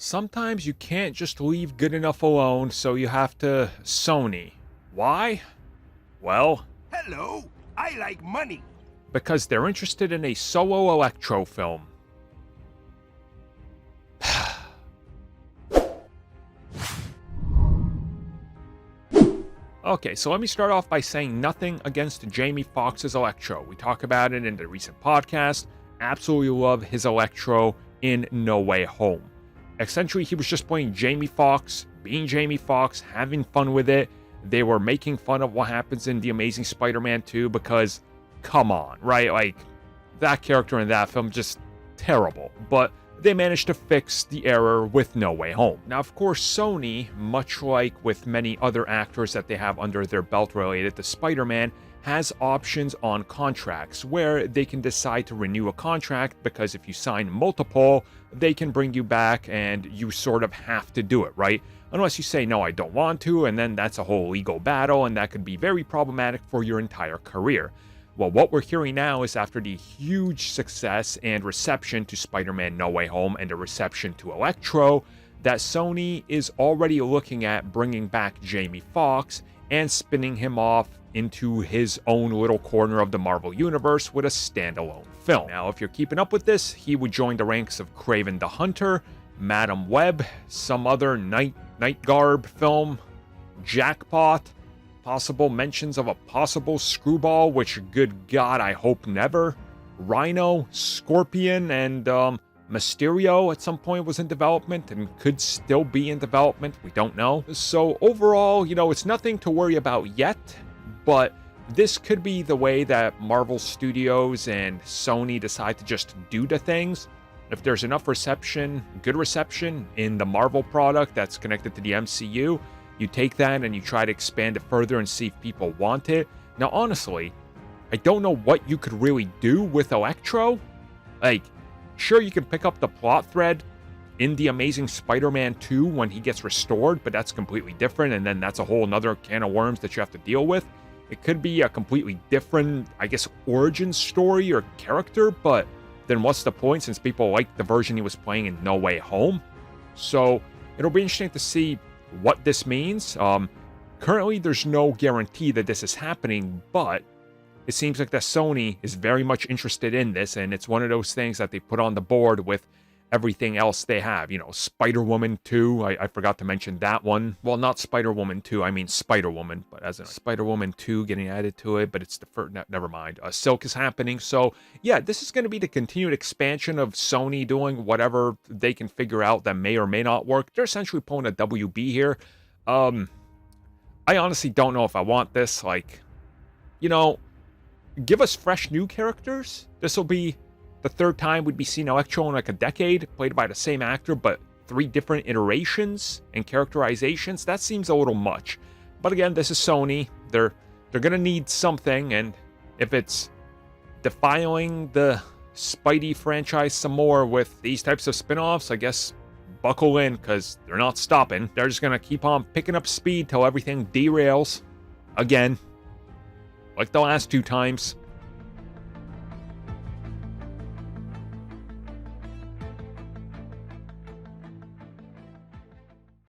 Sometimes you can't just leave good enough alone, so you have to Sony. Why? Well, Hello, I like money. because they're interested in a solo Electro film. Okay, so let me start off by saying nothing against Jamie Foxx's Electro. We talked about it in the recent podcast. Absolutely love his Electro in No Way Home. Essentially, he was just playing Jamie Foxx, being Jamie Foxx, having fun with it. They were making fun of what happens in The Amazing Spider-Man 2 because, come on, right? Like, that character in that film, just terrible. But they managed to fix the error with No Way Home. Now, of course, Sony, much like with many other actors that they have under their belt related to Spider-Man, has options on contracts where they can decide to renew a contract because if you sign multiple, they can bring you back and you sort of have to do it, right? Unless you say, no, I don't want to, and then that's a whole legal battle and that could be very problematic for your entire career. Well, what we're hearing now is after the huge success and reception to Spider-Man No Way Home and the reception to Electro, that Sony is already looking at bringing back Jamie Foxx and spinning him off into his own little corner of the Marvel Universe with a standalone film. Now, if you're keeping up with this, he would join the ranks of Kraven the Hunter, Madam Web, some other Night Garb film, Jackpot, possible mentions of a possible Screwball, which, good God, I hope never, Rhino, Scorpion, and Mysterio at some point was in development and could still be in development. We don't know. So overall, it's nothing to worry about yet, but this could be the way that Marvel Studios and Sony decide to just do the things. If there's enough reception, good reception in the Marvel product that's connected to the MCU, you take that and you try to expand it further and see if people want it. Now, honestly, I don't know what you could really do with Electro. Like, sure, you can pick up the plot thread in The Amazing Spider-Man 2 when he gets restored, but that's completely different, and then that's a whole nother can of worms that you have to deal with. It could be a completely different, I guess, origin story or character, but then what's the point since people like the version he was playing in No Way Home? So it'll be interesting to see what this means. Currently, there's no guarantee that this is happening, but it seems like that Sony is very much interested in this, and it's one of those things that they put on the board with everything else they have. Spider-Woman 2, I forgot to mention that one. Well, not Spider-Woman 2, I mean Spider-Woman, but as in Spider-Woman 2 getting added to it, but it's the first, never mind. Silk is happening, so yeah, this is going to be the continued expansion of Sony doing whatever they can figure out that may or may not work. They're essentially pulling a WB here. I honestly don't know if I want this. Like, give us fresh new characters. This will be the third time we'd be seeing Electro in like a decade, played by the same actor, but 3 different iterations and characterizations. That seems a little much. But again, this is Sony. They're gonna need something, and if it's defiling the Spidey franchise some more with these types of spin-offs, I guess buckle in, because they're not stopping. They're just gonna keep on picking up speed till everything derails again, like the last 2 times.